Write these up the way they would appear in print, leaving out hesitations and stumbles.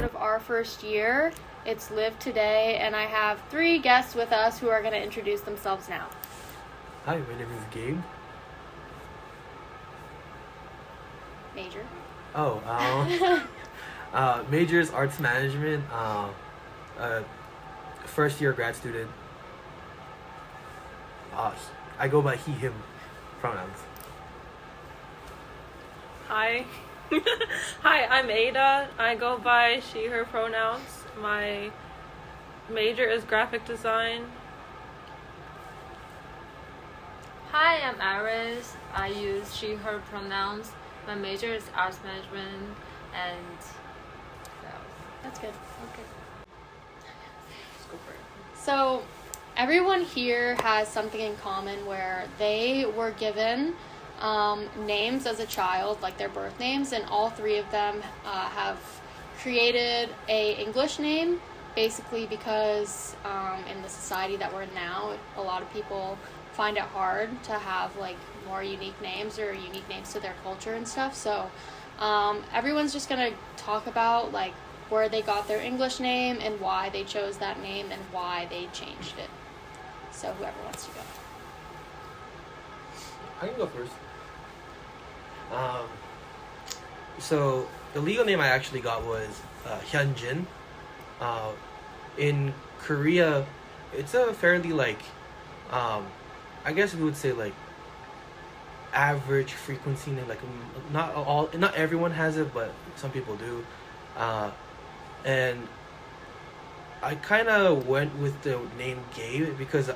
of our first year. It's Live Today, and I have 3 guests with us who are going to introduce themselves now. Hi, my name is Gabe. Major? Major is arts management. First year grad student. I go by he, him pronouns. Hi. Hi, I'm Aida. I go by she, her pronouns. My major is graphic design. Hi, I'm Iris. I use she, her pronouns. My major is arts management and That's good. okay. Let's go for it. So, everyone here has something in common where they were given names as a child, like their birth names, and all 3 of them have created a English name, basically because in the society that we're in now, a lot of people find it hard to have like more unique names or unique names to their culture and stuff. So everyone's just gonna talk about like where they got their English name and why they chose that name and why they changed it. So whoever wants to go. I can go first. So the legal name I actually got was Hyunjin. In Korea, it's a fairly like, I guess we would say like average frequency name. Like not everyone has it, but some people do. And I kind of went with the name Gabe because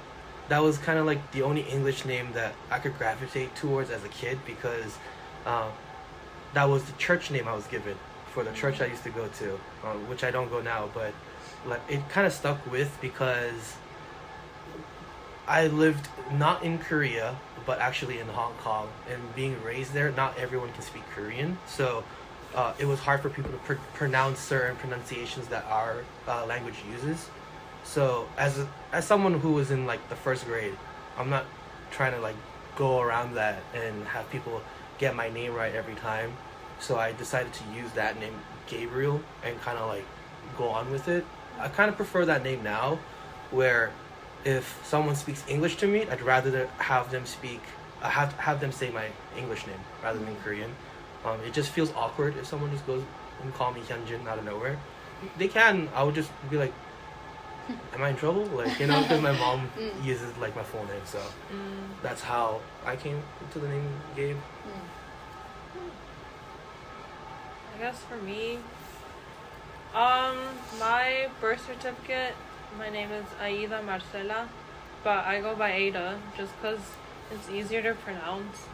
that was kind of like the only English name that I could gravitate towards as a kid because that was the church name I was given for the church I used to go to, which I don't go now, but like it kind of stuck with because I lived not in Korea but actually in Hong Kong, and being raised there, not everyone can speak Korean, so it was hard for people to pronounce certain pronunciations that our language uses. So as someone who was in like the first grade, I'm not trying to like go around that and have people get my name right every time. So I decided to use that name Gabriel and kind of like go on with it. I kind of prefer that name now, where if someone speaks English to me, I'd rather have them speak have them say my English name rather than Korean. It just feels awkward if someone just goes and call me Hyunjin out of nowhere. They can. I would just be like, am I in trouble? Like, you know, because my mom uses like my full name, so that's how I came to the name Gabe. I guess for me, my birth certificate, my name is Aida Marcela, but I go by Aida just because it's easier to pronounce.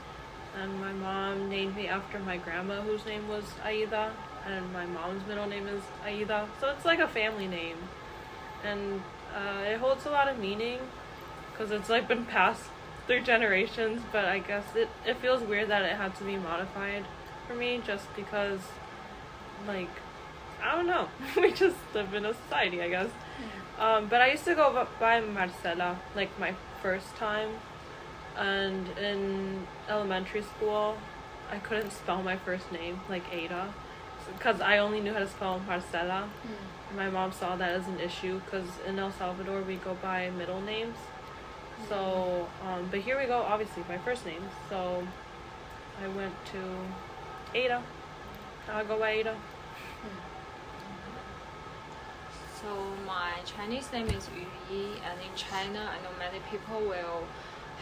And my mom named me after my grandma, whose name was Aida, and my mom's middle name is Aida, so it's like a family name. And it holds a lot of meaning because it's like been passed through generations, but I guess it feels weird that it had to be modified for me just because, like, I don't know, we just live in a society, I guess. But I used to go by Marcela, like my first time, and in elementary school I couldn't spell my first name, like Ada, because I only knew how to spell Marcela. My mom saw that as an issue because in El Salvador we go by middle names. So, but here we go, obviously, my first name. So I went to Ada. I go by Ada. So my Chinese name is Yuyi, and in China I know many people will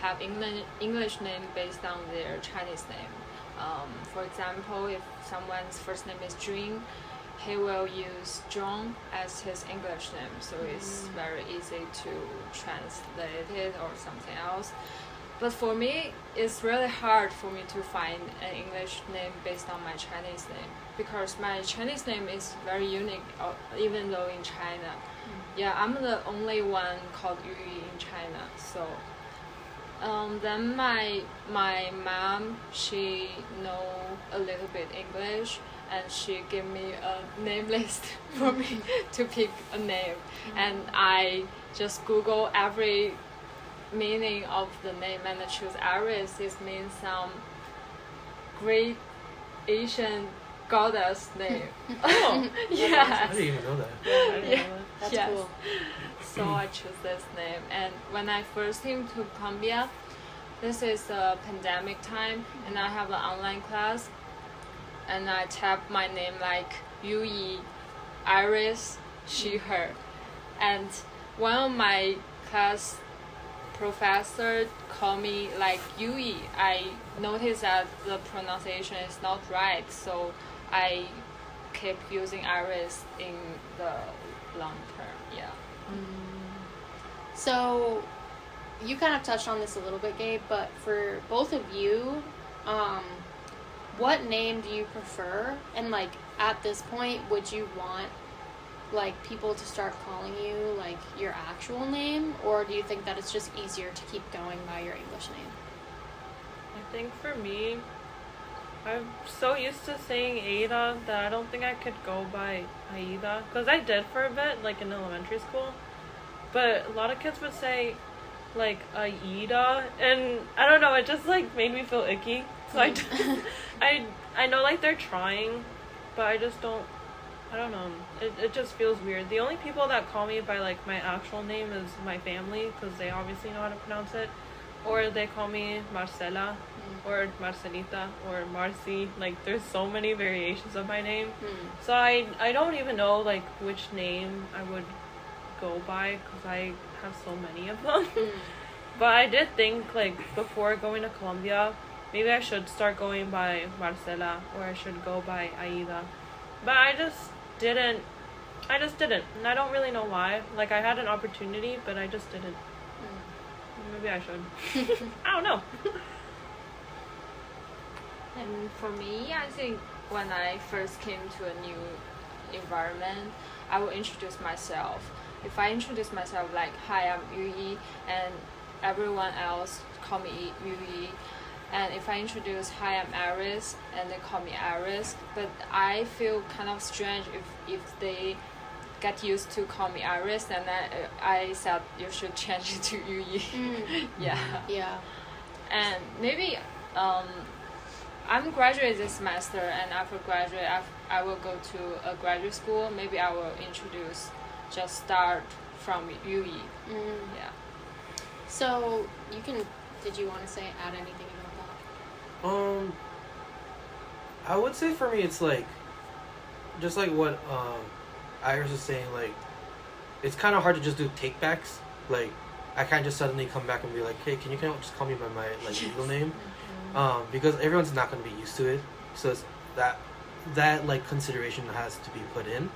have English name based on their Chinese name. For example, if someone's first name is Jun, he will use John as his English name, so it's very easy to translate it or something else. But for me, it's really hard for me to find an English name based on my Chinese name because my Chinese name is very unique, even though in China. Yeah, I'm the only one called Yuyi in China. So then my mom, she know a little bit English, and she gave me a name list for me to pick a name, and I just Google every meaning of the name and I choose Iris. It means some great Asian goddess name. Oh, I Yes. didn't even know that. I didn't Yeah. know that. That's Yes. cool. So I chose this name. And when I first came to Colombia, this is a pandemic time, and I have an online class, and I type my name like Yuyi, Iris, she, her, and one of my class professor called me like Yuyi. I noticed that the pronunciation is not right, so I keep using Iris in the long term. Yeah. So, you kind of touched on this a little bit, Gabe, but for both of you, what name do you prefer? And, like, at this point, would you want, like, people to start calling you, like, your actual name? Or do you think that it's just easier to keep going by your English name? I think for me, I'm so used to saying Aida that I don't think I could go by Aida. Because I did for a bit, like in elementary school. But a lot of kids would say, like, Aida. And I don't know, it just, like, made me feel icky. So I know, like, they're trying, but I just don't, I don't know. It just feels weird. The only people that call me by, like, my actual name is my family, because they obviously know how to pronounce it. Or they call me Marcela, or Marcelita, or Marcy. Like, there's so many variations of my name. So I don't even know, like, which name I would go by, because I have so many of them. But I did think, like, before going to Colombia, maybe I should start going by Marcela, or I should go by Aida. But I just didn't. And I don't really know why. Like, I had an opportunity, but I just didn't. Maybe I should. I don't know. And for me, I think when I first came to a new environment, I will introduce myself. If I introduce myself like, hi, I'm Yuyi, and everyone else call me Yuyi, and if I introduce, hi, I'm Iris, and they call me Iris, but I feel kind of strange if they get used to call me Iris, then I said you should change it to Yuyi. Yeah. Yeah. And maybe I'm graduate this semester, and after graduate, I will go to a graduate school. Maybe I will just start from Yuyi. Yeah. So, did you want to add anything about that? I would say for me, it's like, just like what Iris was saying, like, it's kind of hard to just do take backs. Like, I can't just suddenly come back and be like, hey, can you just call me by my, like, legal name? Because everyone's not going to be used to it. So it's that like, consideration has to be put in.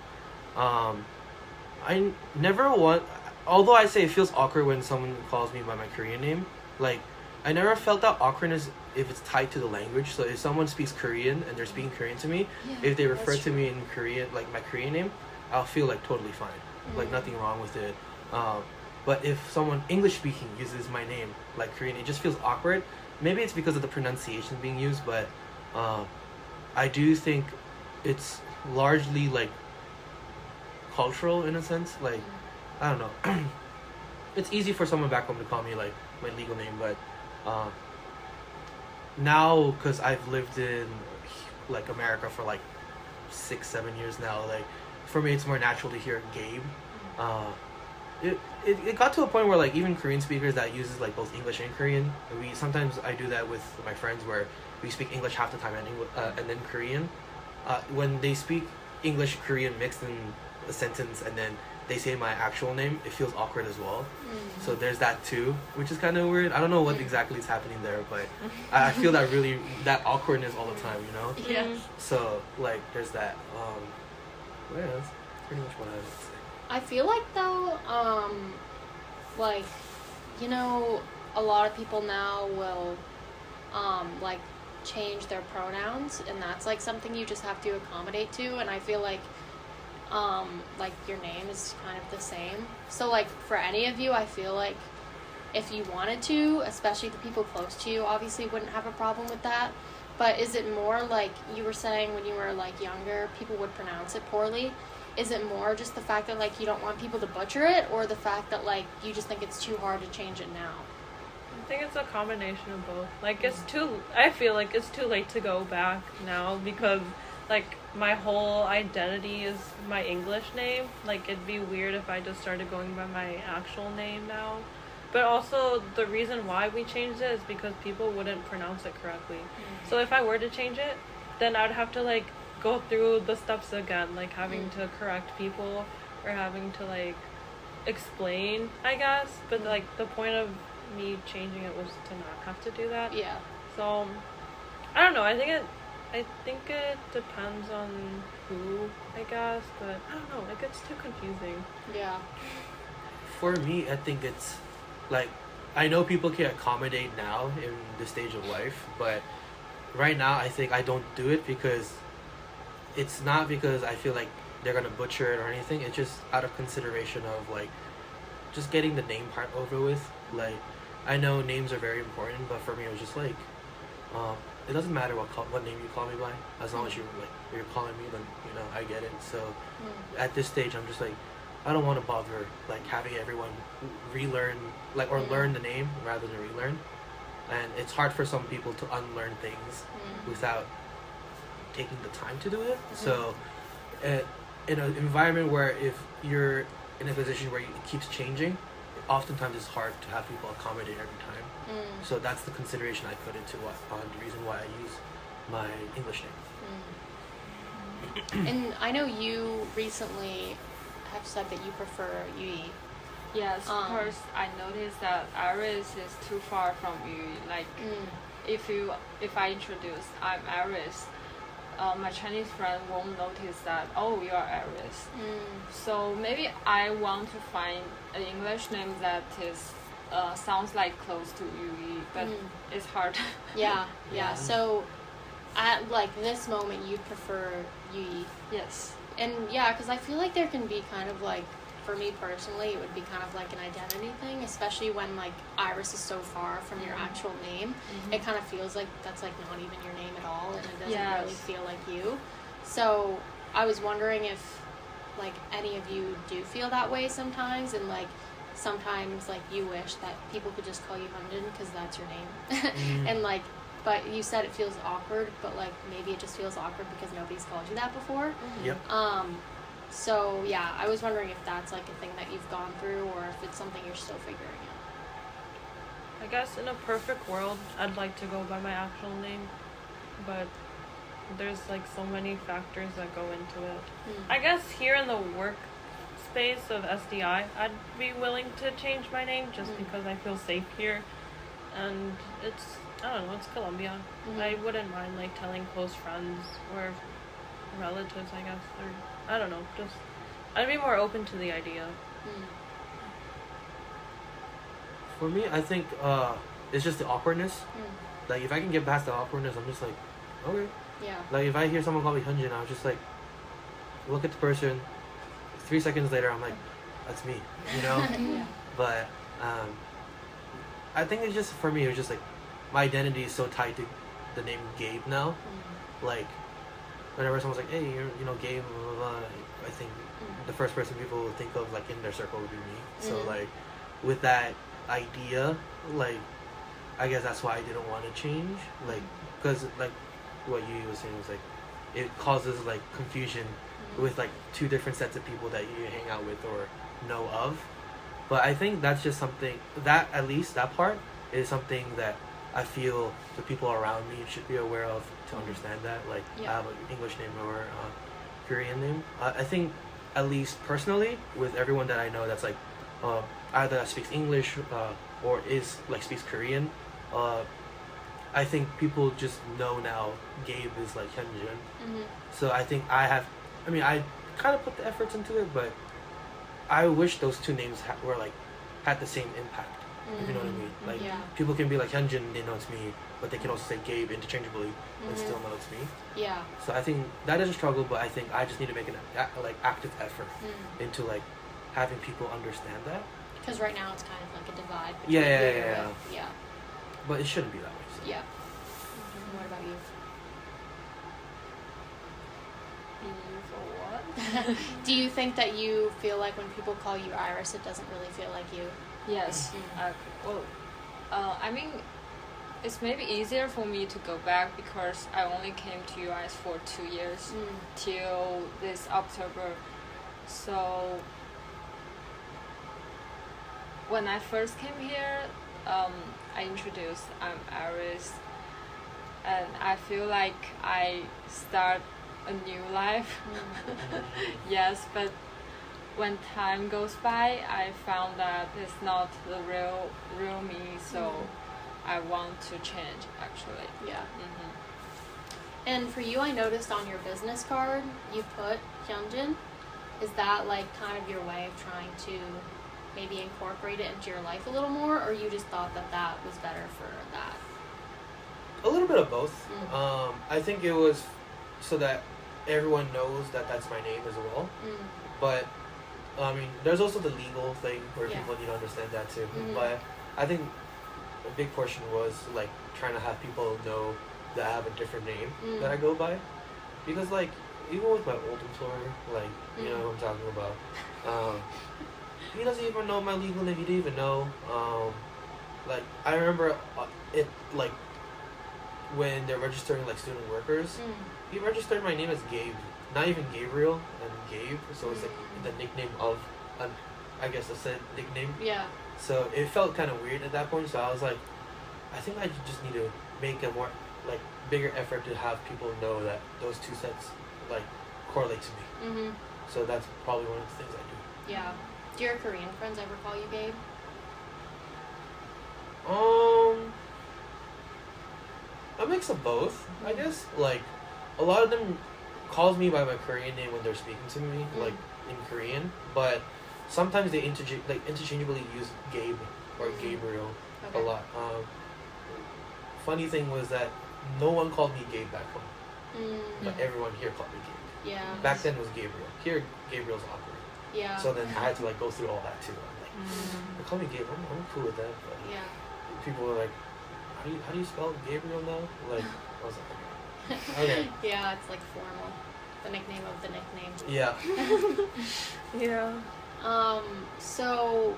I never want, although I say it feels awkward when someone calls me by my Korean name, like, I never felt that awkwardness if it's tied to the language. So if someone speaks Korean and they're speaking Korean to me, if they refer to me in Korean, like my Korean name, I'll feel like totally fine, like nothing wrong with it. But if someone English speaking uses my name like Korean, it just feels awkward. Maybe it's because of the pronunciation being used, but I do think it's largely like cultural in a sense. Like, I don't know. It's easy for someone back home to call me like my legal name, but now, because I've lived in like America for like 6-7 years now, like for me it's more natural to hear Gabe. It got to a point where like even Korean speakers that uses like both English and Korean, sometimes I do that with my friends where we speak English half the time and then Korean. When they speak English Korean mixed in a sentence and then they say my actual name, it feels awkward as well. So there's that too, which is kind of weird. I don't know what exactly is happening there, but I feel that awkwardness all the time, you know? Yeah. So like there's that. Yeah, that's pretty much what I would say. I feel like though, like, you know, a lot of people now will, like, change their pronouns, and that's like something you just have to accommodate to. And I feel like your name is kind of the same. So like for any of you, I feel like if you wanted to, especially the people close to you, obviously wouldn't have a problem with that. But is it more like you were saying when you were like younger, people would pronounce it poorly? Is it more just the fact that like you don't want people to butcher it, or the fact that like you just think it's too hard to change it now? I think it's a combination of both. Like I feel like it's too late to go back now because like my whole identity is my English name. Like it'd be weird if I just started going by my actual name now. But also the reason why we changed it is because people wouldn't pronounce it correctly. So if I were to change it, then I'd have to like go through the steps again, like having to correct people or having to like explain, I guess. But like the point of me changing it was to not have to do that. Yeah. So I don't know. I think it depends on who, I guess, but I don't know. It gets too confusing. Yeah. For me, I think it's like, I know people can accommodate now in this stage of life, but right now I think I don't do it because it's not because I feel like they're gonna butcher it or anything. It's just out of consideration of like just getting the name part over with. Like, I know names are very important, but for me it was just like, it doesn't matter what name you call me by, as long as you're calling me, then I get it. So at this stage I'm just like, I don't want to bother like having everyone relearn like or learn the name rather than relearn, and it's hard for some people to unlearn things without taking the time to do it. So in an environment where if you're in a position where it keeps changing, oftentimes it's hard to have people accommodate every time. So that's the consideration I put into the reason why I use my English name. And I know you recently have said that you prefer Yuyi. Yes, of course. I noticed that Iris is too far from Yuyi. Like, if I introduce I'm Iris, my Chinese friend won't notice that. Oh, you are Iris. So maybe I want to find an English name that is sounds like close to Yuyi, but it's hard. Yeah. So, at like this moment, you prefer Yuyi. Yes. And yeah, because I feel like there can be kind of like, for me personally, it would be kind of like an identity thing, especially when like Iris is so far from your actual name. It kind of feels like that's like not even your name at all, and it doesn't really feel like you. So I was wondering if like any of you do feel that way sometimes, and like sometimes like you wish that people could just call you Hyunjin because that's your name, and like. But you said it feels awkward, but like maybe it just feels awkward because nobody's called you that before. Yep. So yeah, I was wondering if that's like a thing that you've gone through, or if it's something you're still figuring out. I guess in a perfect world, I'd like to go by my actual name, but there's like so many factors that go into it. I guess here in the workspace of SDI, I'd be willing to change my name just because I feel safe here, and it's, I don't know, it's Colombia. I wouldn't mind like telling close friends or relatives, I guess, or I don't know, just I'd be more open to the idea. For me, I think it's just the awkwardness. Like if I can get past the awkwardness, I'm just like, okay. Yeah. Like if I hear someone call me Hyunjin, I was just like, look at the person. 3 seconds later, I'm like, that's me, Yeah. But I think it's just, for me, it was just like, my identity is so tied to the name Gabe now. Like, whenever someone's like, hey, you're Gabe, blah, blah, blah, I think the first person people would think of, like, in their circle would be me. So, like, with that idea, like, I guess that's why I didn't want to change. Like, because, like, what you was saying was, like, it causes, like, confusion with, like, two different sets of people that you hang out with or know of. But I think that's just something, that, at least, that part is something that I feel the people around me should be aware of to understand that. Like, I have an English name or a Korean name. I think, at least personally, with everyone that I know that's like either that speaks English or is like speaks Korean, I think people just know now Gabe is like Hyunjin. So I think I kind of put the efforts into it, but I wish those two names were like had the same impact. If you know what I mean. Like, people can be like Hyunjin, they know it's me, but they can also say Gabe interchangeably and still know it's me. Yeah. So I think that is a struggle, but I think I just need to make an active effort into like having people understand that. Because right now it's kind of like a divide. Yeah. But it shouldn't be that way. So. Yeah. What about you? For what? Do you think that you feel like when people call you Iris, it doesn't really feel like you? Yes. I mean, it's maybe easier for me to go back because I only came to US for 2 years till this October. So when I first came here, I introduced I'm Iris, and I feel like I start a new life. Yes, but when time goes by, I found that it's not the real me. So I want to change actually. Yeah. And for you, I noticed on your business card you put Hyunjin. Is that like kind of your way of trying to maybe incorporate it into your life a little more, or you just thought that that was better for that? A little bit of both. I think it was so that everyone knows that that's my name as well. But I mean, there's also the legal thing where people need to understand that too. But I think a big portion was like trying to have people know that I have a different name that I go by, because like even with my old employer, like you know who I'm talking about, he doesn't even know my legal name. He didn't even know. Like I remember it like when they're registering like student workers, he registered my name as Gabe, not even Gabriel, and Gabe. So it's like the nickname of, I guess a said nickname. Yeah. So it felt kind of weird at that point. So I was like, I think I just need to make a more like bigger effort to have people know that those two sets like correlate to me. So that's probably one of the things I do. Yeah. Do your Korean friends ever call you Gabe? A mix of both, I guess. Like, a lot of them calls me by my Korean name when they're speaking to me, like in Korean. But sometimes they interchangeably use Gabe or Gabriel a lot. Funny thing was that no one called me Gabe back home, but everyone here called me Gabe. Yeah. Back then it was Gabriel. Here, Gabriel's awkward. Yeah. So then I had to like go through all that too. I'm like, they call me Gabe. I'm cool with that. But people were like, how do you spell Gabriel now? Like, I was like, okay. Yeah, it's like formal. The nickname of the nickname. Yeah. Yeah. So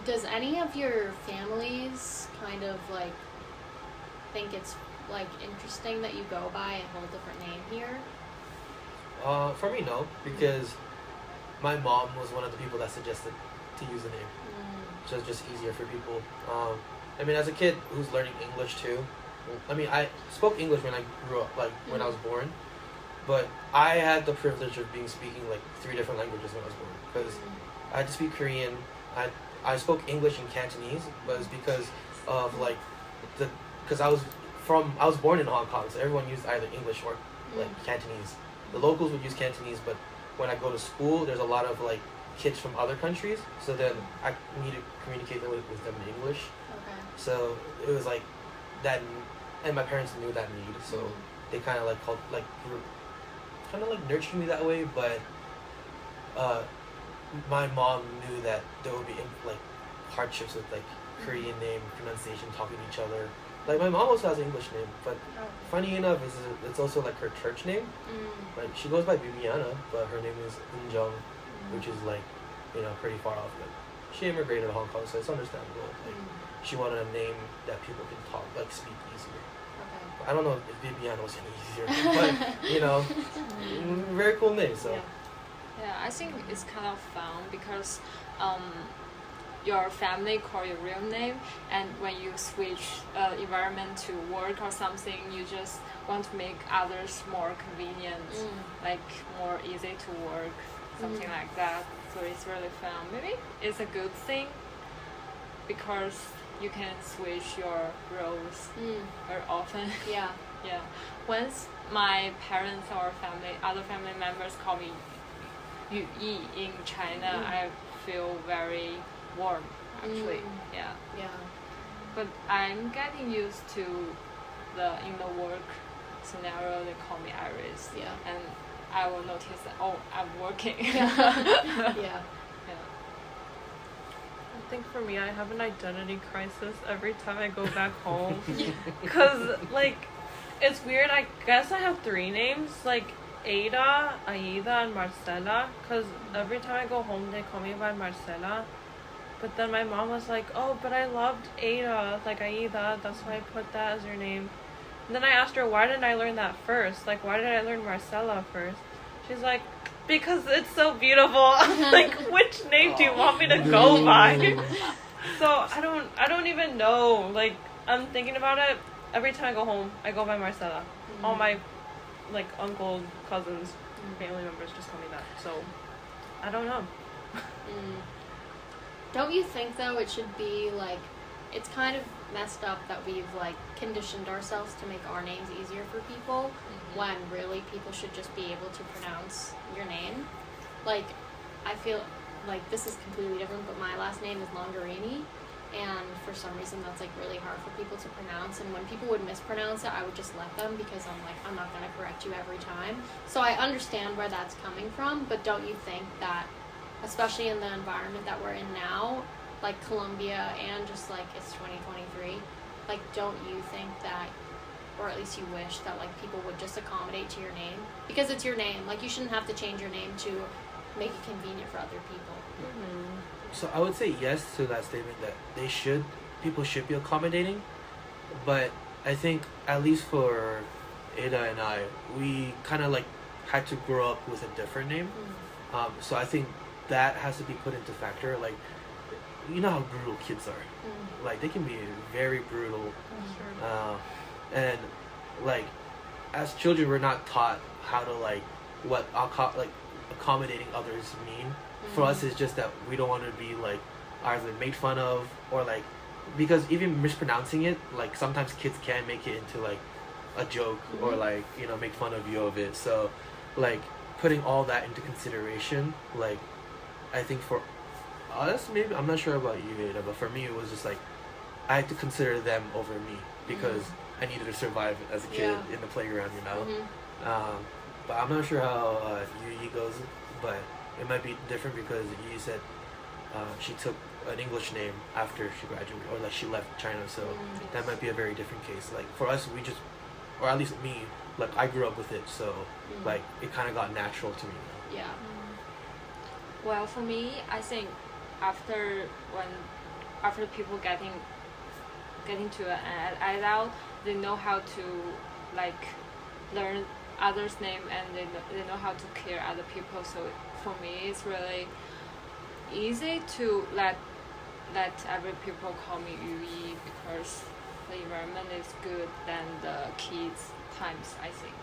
does any of your families kind of like think it's like interesting that you go by a whole different name here? For me, no, because my mom was one of the people that suggested to use the name. So it's just easier for people. I mean, as a kid who's learning English too, I mean, I spoke English when I grew up, like when I was born, but I had the privilege of speaking like 3 different languages when I was born, because I had to speak Korean. I spoke English and Cantonese, but it's because of like because I was born in Hong Kong, so everyone used either English or like Cantonese. The locals would use Cantonese, but when I go to school, there's a lot of like kids from other countries, so then I need to communicate with them in English. Okay. So it was like that, and my parents knew that need, so they kind of like kind of like nurtured me that way. But my mom knew that there would be like hardships with like Korean name pronunciation, talking to each other. Like my mom also has an English name, but funny enough, it's also like her church name. Like she goes by Bibiana, but her name is Eunjung, which is like, you know, pretty far off. But she immigrated to Hong Kong, so it's understandable. Like she wanted a name that people can talk, like speak easier. Okay. I don't know if Bibiana was any easier, but you know, very cool name. So. Yeah, I think it's kind of fun because your family call your real name, and when you switch environment to work or something, you just want to make others more convenient, like more easy to work, something like that. So it's really fun. Maybe it's a good thing because you can switch your roles very often. Yeah. Yeah. Once my parents or other family members call me Yuyi in China, I feel very warm, actually. Yeah. But I'm getting used to in the work scenario they call me Iris. Yeah. And I will notice that I'm working. Yeah. I think for me, I have an identity crisis every time I go back home. Because, like, it's weird. I guess I have 3 names, like Aida, Aida, and Marcela. Because every time I go home, they call me by Marcela. But then my mom was like, oh, but I loved Ada, like Aida, that's why I put that as your name. And then I asked her, why didn't I learn that first? Like, why did I learn Marcella first? She's like, because it's so beautiful. Like, which name do you want me to go by? So I don't even know. Like, I'm thinking about it. Every time I go home, I go by Marcella. All my, like, uncles, cousins, family members just call me that. So, I don't know. Don't you think, though, it should be, like, it's kind of messed up that we've, like, conditioned ourselves to make our names easier for people when really people should just be able to pronounce your name. Like, I feel like this is completely different, but my last name is Longarini, and for some reason that's, like, really hard for people to pronounce, and when people would mispronounce it, I would just let them because I'm like, I'm not going to correct you every time. So I understand where that's coming from, but don't you think that, especially in the environment that we're in now, like Colombia and just like it's 2023, like don't you think that, or at least you wish that like people would just accommodate to your name because it's your name, like you shouldn't have to change your name to make it convenient for other people. So I would say yes to that statement that people should be accommodating, but I think at least for Ada and I, we kind of like had to grow up with a different name. So I think that has to be put into factor. Like, you know how brutal kids are. Like, they can be very brutal. And, like, as children, we're not taught how to, like, what accommodating others mean. For us, it's just that we don't want to be, like, either made fun of or, like, because even mispronouncing it, like, sometimes kids can make it into, like, a joke or, like, you know, make fun of you of it. So, like, putting all that into consideration, like, I think for us, maybe, I'm not sure about you, Ada, but for me, it was just like, I had to consider them over me because I needed to survive as a kid in the playground, you know? But I'm not sure how Yuyi goes, but it might be different because Yuyi said she took an English name after she graduated, or like she left China, so that might be a very different case. Like, for us, we just, or at least me, like, I grew up with it, so, like, it kind of got natural to me. Yeah. Well, for me, I think after people getting to an adult, they know how to like learn others' name and they know how to care other people. So for me, it's really easy to let every people call me Yuyi because the environment is good than the kids' times, I think.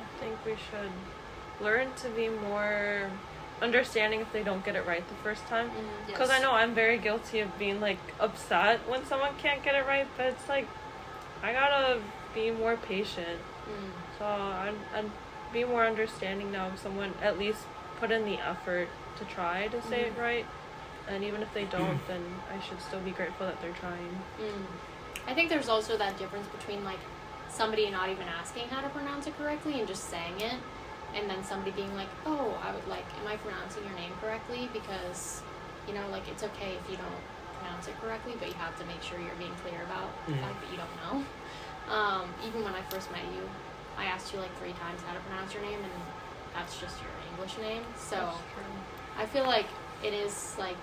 I think we should learn to be more understanding if they don't get it right the first time. Because I know I'm very guilty of being like upset when someone can't get it right, but it's like I gotta be more patient. So I'd be more understanding now if someone at least put in the effort to try to say it right. And even if they don't, then I should still be grateful that they're trying. I think there's also that difference between like somebody not even asking how to pronounce it correctly and just saying it, and then somebody being like, oh, I would like, am I pronouncing your name correctly? Because, you know, like, it's okay if you don't pronounce it correctly, but you have to make sure you're being clear about the fact that you don't know. Even when I first met you, I asked you like 3 times how to pronounce your name, and that's just your English name. So I feel like it is like,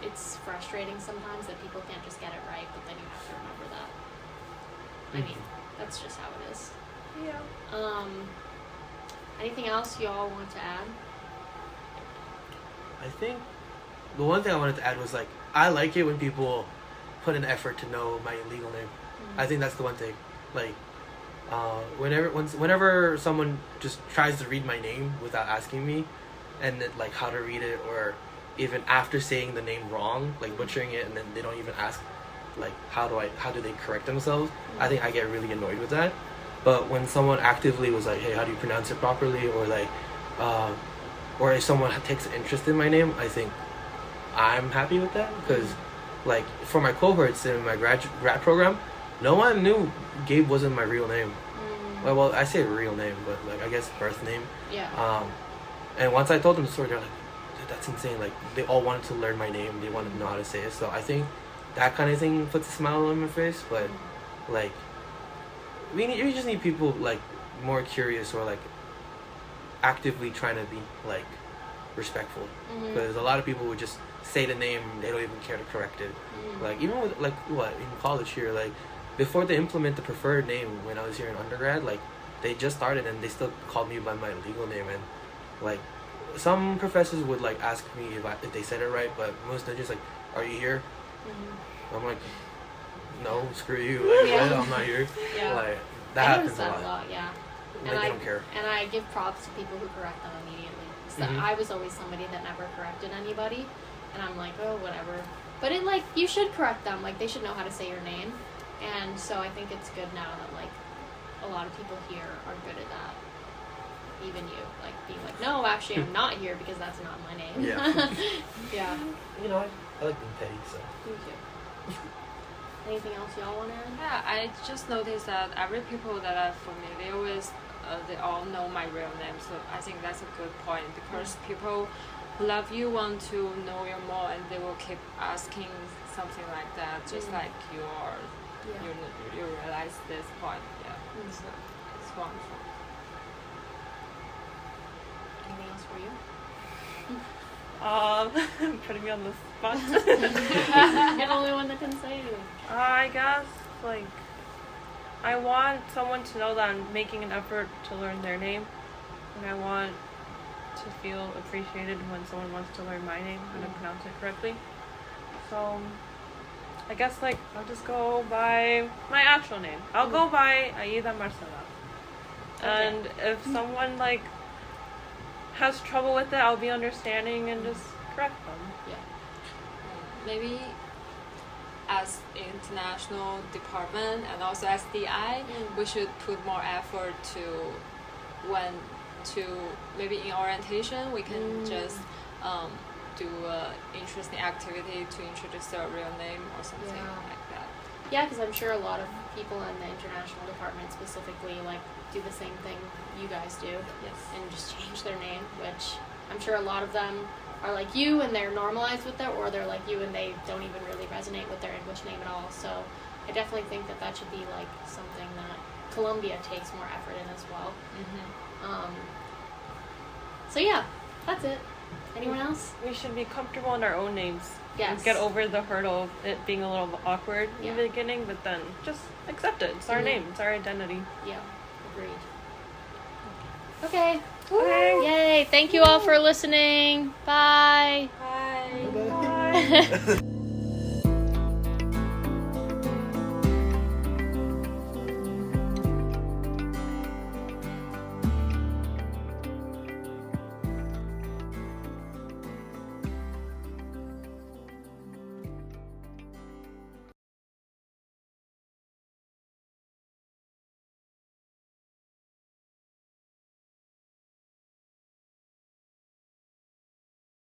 it's frustrating sometimes that people can't just get it right, but then you have to remember that. I mean, that's just how it is. Yeah. Anything else you all want to add? I think the one thing I wanted to add was like, I like it when people put an effort to know my legal name. I think that's the one thing. Like, whenever someone just tries to read my name without asking me, and then, like, how to read it, or even after saying the name wrong, like butchering it, and then they don't even ask, like, how do they correct themselves? I think I get really annoyed with that. But when someone actively was like, hey, how do you pronounce it properly? Or like, or if someone takes an interest in my name, I think I'm happy with that. Because, like, for my cohorts in my grad program, no one knew Gabe wasn't my real name. Well, I say real name, but, like, I guess birth name. Yeah. And once I told them the story, they're like, dude, that's insane. Like, they all wanted to learn my name. They wanted to know how to say it. So I think that kind of thing puts a smile on my face. But, like, we just need people, like, more curious or, like, actively trying to be, like, respectful. Mhm. Because a lot of people would just say the name, they don't even care to correct it. Like even with like what in college here, like before they implement the preferred name when I was here in undergrad, like they just started and they still called me by my legal name, and like some professors would like ask me if they said it right, but most they're just like, "Are you here?" I'm like, "No, screw you. Like, Yeah. I'm not here." Yeah. Like I that noticed happens that a lot. yeah. Like they don't care. And I give props to people who correct them immediately. So Mhm. I was always somebody that never corrected anybody, and I'm like, oh, whatever. But it like you should correct them. Like they should know how to say your name, and so I think it's good now that like a lot of people here are good at that. Even you, like being like, no, actually, I'm not here because that's not my name. Yeah. Yeah. You know, I like being petty, so. Me too. Anything else y'all want to add? Yeah, I just noticed that every people that I'm familiar with, they all know my real name. So I think that's a good point because people who love you want to know you more, and they will keep asking something like that. Just like you realize this point. Yeah, so it's wonderful. Anything else for you? Putting me on the spot. You're the only one that can say anything. I guess, like, I want someone to know that I'm making an effort to learn their name, and I want to feel appreciated when someone wants to learn my name, how to pronounce it correctly. So, I guess, like, I'll just go by my actual name. I'll go by Aida Marcela. Okay. And if someone, like, has trouble with it, I'll be understanding and just correct them. Maybe as international department and also as DI, we should put more effort to maybe in orientation we can just do an interesting activity to introduce their real name or something like that. Yeah, because I'm sure a lot of people in the international department specifically like do the same thing you guys do. Yes. And just change their name, which I'm sure a lot of them are like you and they're normalized with it, or they're like you and they don't even really resonate with their English name at all. So I definitely think that should be like something that Columbia takes more effort in as well. So yeah, that's it. Anyone else? We should be comfortable in our own names. Yes. Get over the hurdle of it being a little awkward in the beginning, but then just accept it. It's our name. It's our identity. Yeah, agreed. Okay. Okay. Yay. Thank you all for listening. Bye. Bye. Bye.